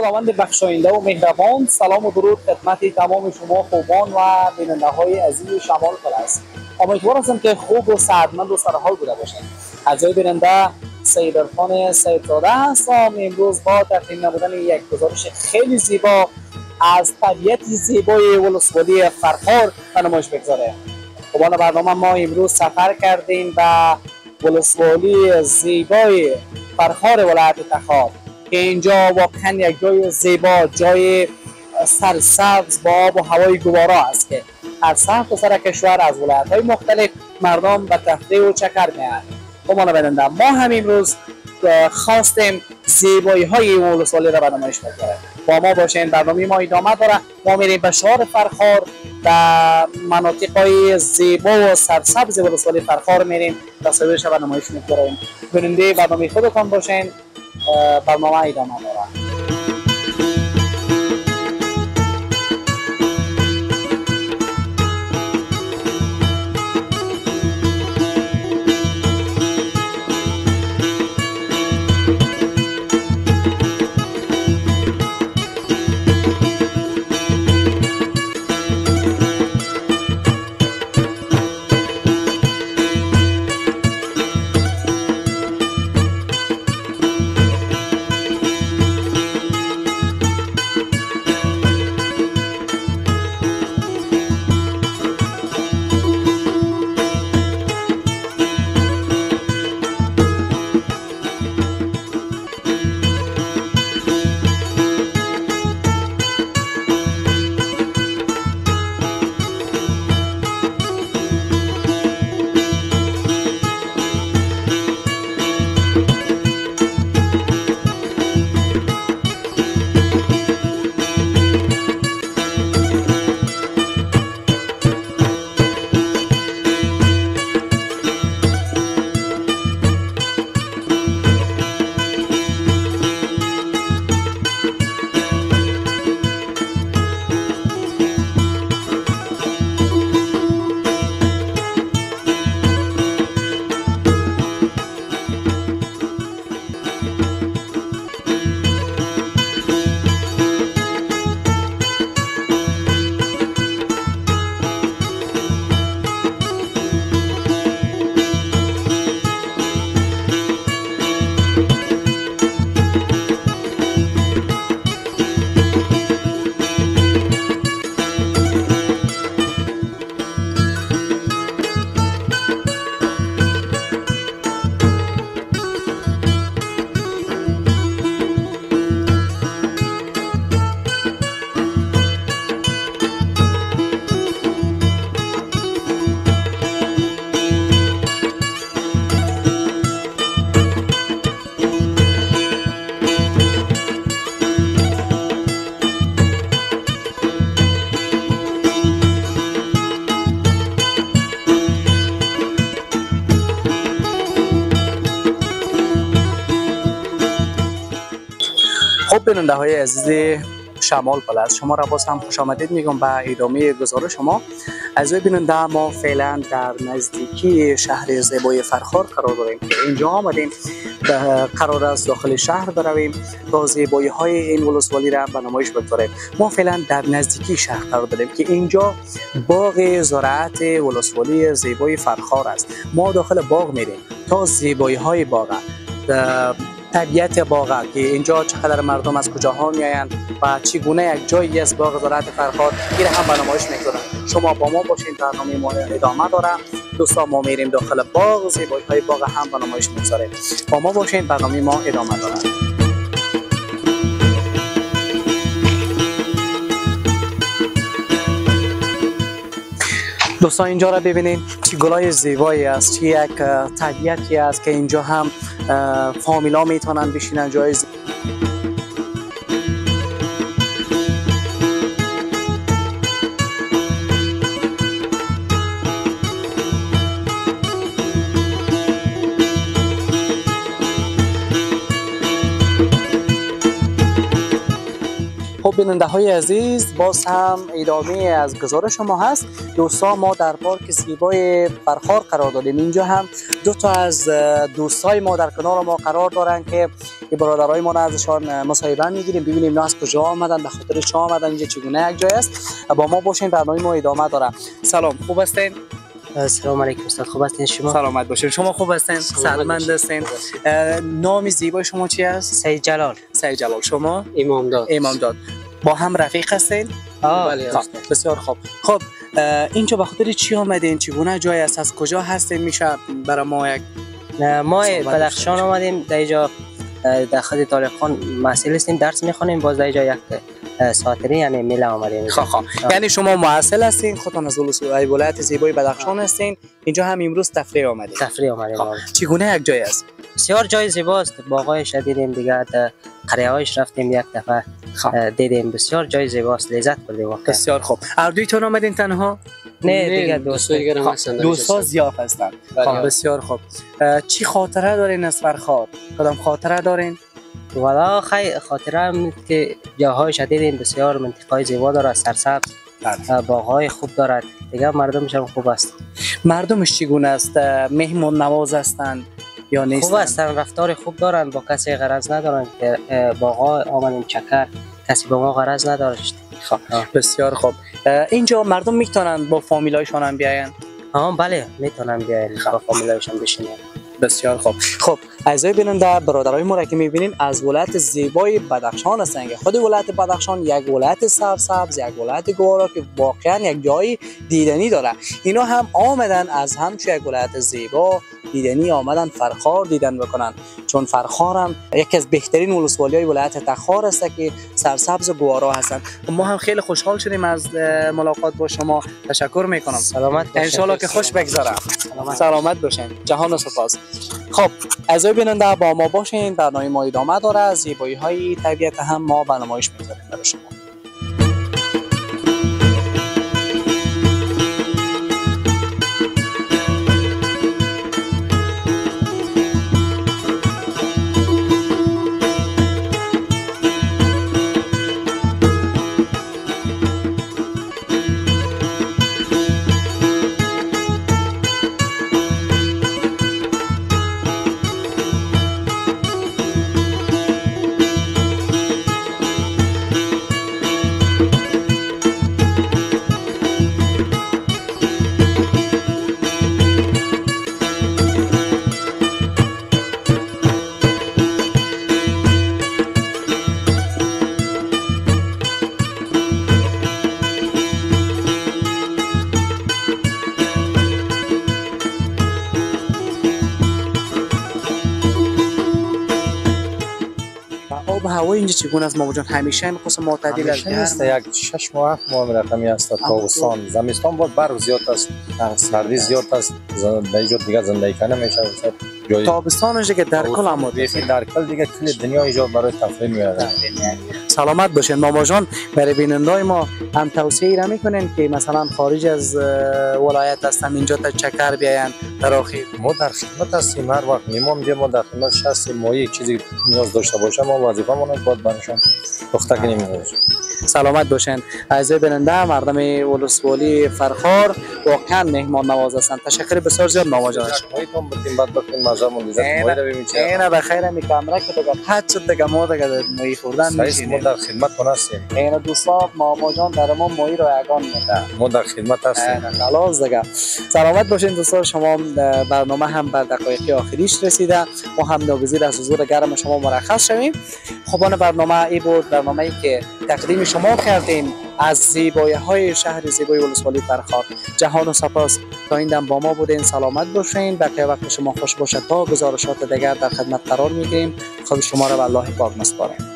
خداوند بخشاینده و مهربان، سلام و درود خدمت تمام شما خوبان و بیننده های عزیز شمال پلس. امیدوار هستم که خوب و سعادتمند و سرحال بوده باشید. از جای بیننده سید عرفان سیدزاده هستم. امروز با تقدیم نمودن یک گزارش خیلی زیبا از طبیعت زیبای ولسوالی فرخار به نمایش بگذاره. خوبان برنامه، ما امروز سفر کردیم به ولسوالی زیبای فرخار ولایت تخار که اینجا واقعا یک جای زیبا، جای سرسبز با آب و هوای گوارا است که هر سر تا سر کشور از ولایت‌های مختلف مردم به تفریح و چکر می‌آیند. خوبان بیننده، ما هم امروز خواستیم زیبایی‌های ولسوالی را به نمایش بگذاریم. با ما باشین، برنامه ما ادامه داره. ما میریم به شهر فرخار، در مناطق‌های زیبا و سرسبز ولسوالی فرخار میریم، تصاویرش به نمایش می‌گذاریم. بیننده برنامه خودتان باشین. برنامه ادامه داره. بیننده های عزیز شمال پلس، شما را باز هم خوش آمدید میگم به ادامه گزارش شما. عزیز بیننده، ما فعلا در نزدیکی شهر زیبای فرخار قرار داریم که اینجا آمدیم قرار است داخل شهر برویم تا زیبایی های این ولسوالی را به نمایش بگذاریم. ما فعلا در نزدیکی شهر قرار داریم که اینجا باغ زراعت ولسوالی زیبای فرخار است. ما داخل باغ میریم تا زیبایی های باغ، طبیعت باغ که اینجا چقدر مردم از کجاها میآیند و چگونه یک جایی از باغ زراعت فرخار این هم به نمایش میگذارند. شما با ما باشین، برنامه ما ادامه داره. دوستان، ما میریم داخل باغ، زیبایی های باغ هم به نمایش میگذاریم. با ما باشین، برنامه ما ادامه داره. دوستان، اینجا را ببینید چه گلای زیبایی است، چه یک طبیعتی است که اینجا هم فامیلا میتونن بشینن جای خب بیننده های عزیز، باز هم ادامه از گزارش ما هست. دوستان، ما در پارک زیبای فرخار قرار دادیم. اینجا هم دو تا از دوستای ما در کنار ما قرار دارن که برادرای ما ازشان مصاحبه میگیریم، ببینیم اینا از کجا آمدن، به خاطر چه آمدن، اینجا چگونه یک جای است. با ما باشین، برنامه ما ادامه داره. سلام، خوب هستین؟ سلام علیکم استاد، خوب هستین شما؟ سلامت باشین. شما خوب هستین؟ سلامت هستین؟ نام زیبای شما چی است؟ سید جلال. سید جلال. شما؟ امامداد. امامداد. با هم رفیق هستین؟ بله. بسیار خوب. خب اینجا به خاطر چی آمدین؟ چگونه جای است؟ از کجا هستین؟ میشه برای ما یک ما بدخشان آمدیم. در اینجا در خد طالب خان محصل هستیم، درس میخونیم. باز در اینجا یک ساعتی یعنی میله آمدیم. یعنی شما محصل هستین، خودتان از ولایت زیبای بدخشان هستین، اینجا هم امروز تفریح آمدید؟ تفریح آمدیم. چگونه یک جای است؟ بسیار جای زیباست. باغایش دیدیم، دیگه قریه هایش رفتیم یک دفعه دیدیم. بسیار جای زیباست، لذت بردیم واقعا. بسیار خوب. هر دویتون آمدین تنها؟ نه دیگه دوستای دیگه هم هستن. دوستا زیاد هستن. بسیار خوب. چی خاطره دارین از فرخار؟ کدام خاطره دارین؟ والا خاطره هم که جاهایش دیدیم، بسیار منطقه زیبا داره، سرسبز، باغ‌های خوب دارد. دیگه مردمش هم خوب است. مردمش چگونه است؟ مهمان نواز هستند یا نیستند؟ خوب هستند، رفتار خوب دارند، با کسی غرض ندارند که باغ‌ها آمدیم چکر، کسی با ما غرض نداشت. بسیار خوب. اینجا مردم میتونن با فامیلایشان هم بیاین؟ بله میتونن بیاین، با فامیلایشان بشینن. بسیار خوب. خب اعضای بیننده، برادرای ما را که میبینین از ولایت زیبای بدخشان هستند. خود ولایت بدخشان یک ولایت سرسبز، یک ولایت گوارا که واقعا یک جای دیدنی داره. اینا هم آمدن از همچون یک ولایت زیبا دیدنی آمدن فرخار دیدن بکنن، چون فرخار هم یکی از بهترین ولسوالی‌های ولایت تخار است که سرسبز و گوارا هستند. ما هم خیلی خوشحال شدیم از ملاقات با شما. تشکر میکنم. سلامت باشین. ان شاءالله که خوش بگذره. سلامت باشین. جهان سپاس. خب اعضای بیننده، با ما باشین، برنامه ما ادامه داره. زیبایی‌های طبیعت هم ما برنامه‌اش می‌ذاریم برای شما. هوا اینجا چگونه است مامان جان؟ همیشه این قسم معتدل است؟ یک 6 ماه 7 ماه رقمی است. تابستان زمستان بود برف زیاد است، سردی زیاد است، در اینجا دیگه زندگی کنه میشه. تابستانش دیگه در کل آماده، در کل دیگه کل دنیا اینجا برای تفریح میاد. سلامت باشین مامان جان. برای بینندای ما هم توصیه را میکنین که مثلا خارج از ولایت هستن اینجا تا چکر بیاین در آخر؟ ما در خدمت هستیم، هر وقت میمون بیا ما در خدمت هستیم. ما یک چیزی نیاز داشته باشه ما وظیفه مون باید برشون پخته کنیم. سلامت باشین. اعضای بیننده، مردم ولسوالی فرخار واقعا مهمان نواز هستند. تشکر بسیار زیاد مامان جان. شما بتیم بعد بخیر مزه مون لذت ما رو ببینید. اینا بخیر می کامرا که دیگه حد شد دیگه ما دیگه می خوردن میشیم. ما در خدمت هستیم. اینا دوستا مامان جان در ما مایی رو یگان میده. ما در خدمت هستیم. خلاص دیگه. سلامت باشین دوستان. شما برنامه هم بر دقایق آخریش رسیده. ما هم ناگزیر از حضور گرم شما مرخص شویم. خوبان برنامه ای بود، برنامه‌ای که تقدیم شما کردیم از زیبایی‌های شهر زیبای ولسوالی فرخار. جهان و سپاس. تا این دم با ما بودین. سلامت باشین. بقیه وقت شما خوش باشه. تا گزارشات دیگر در خدمت قرار میگیریم. خود شما را به الله پاک می‌سپاریم.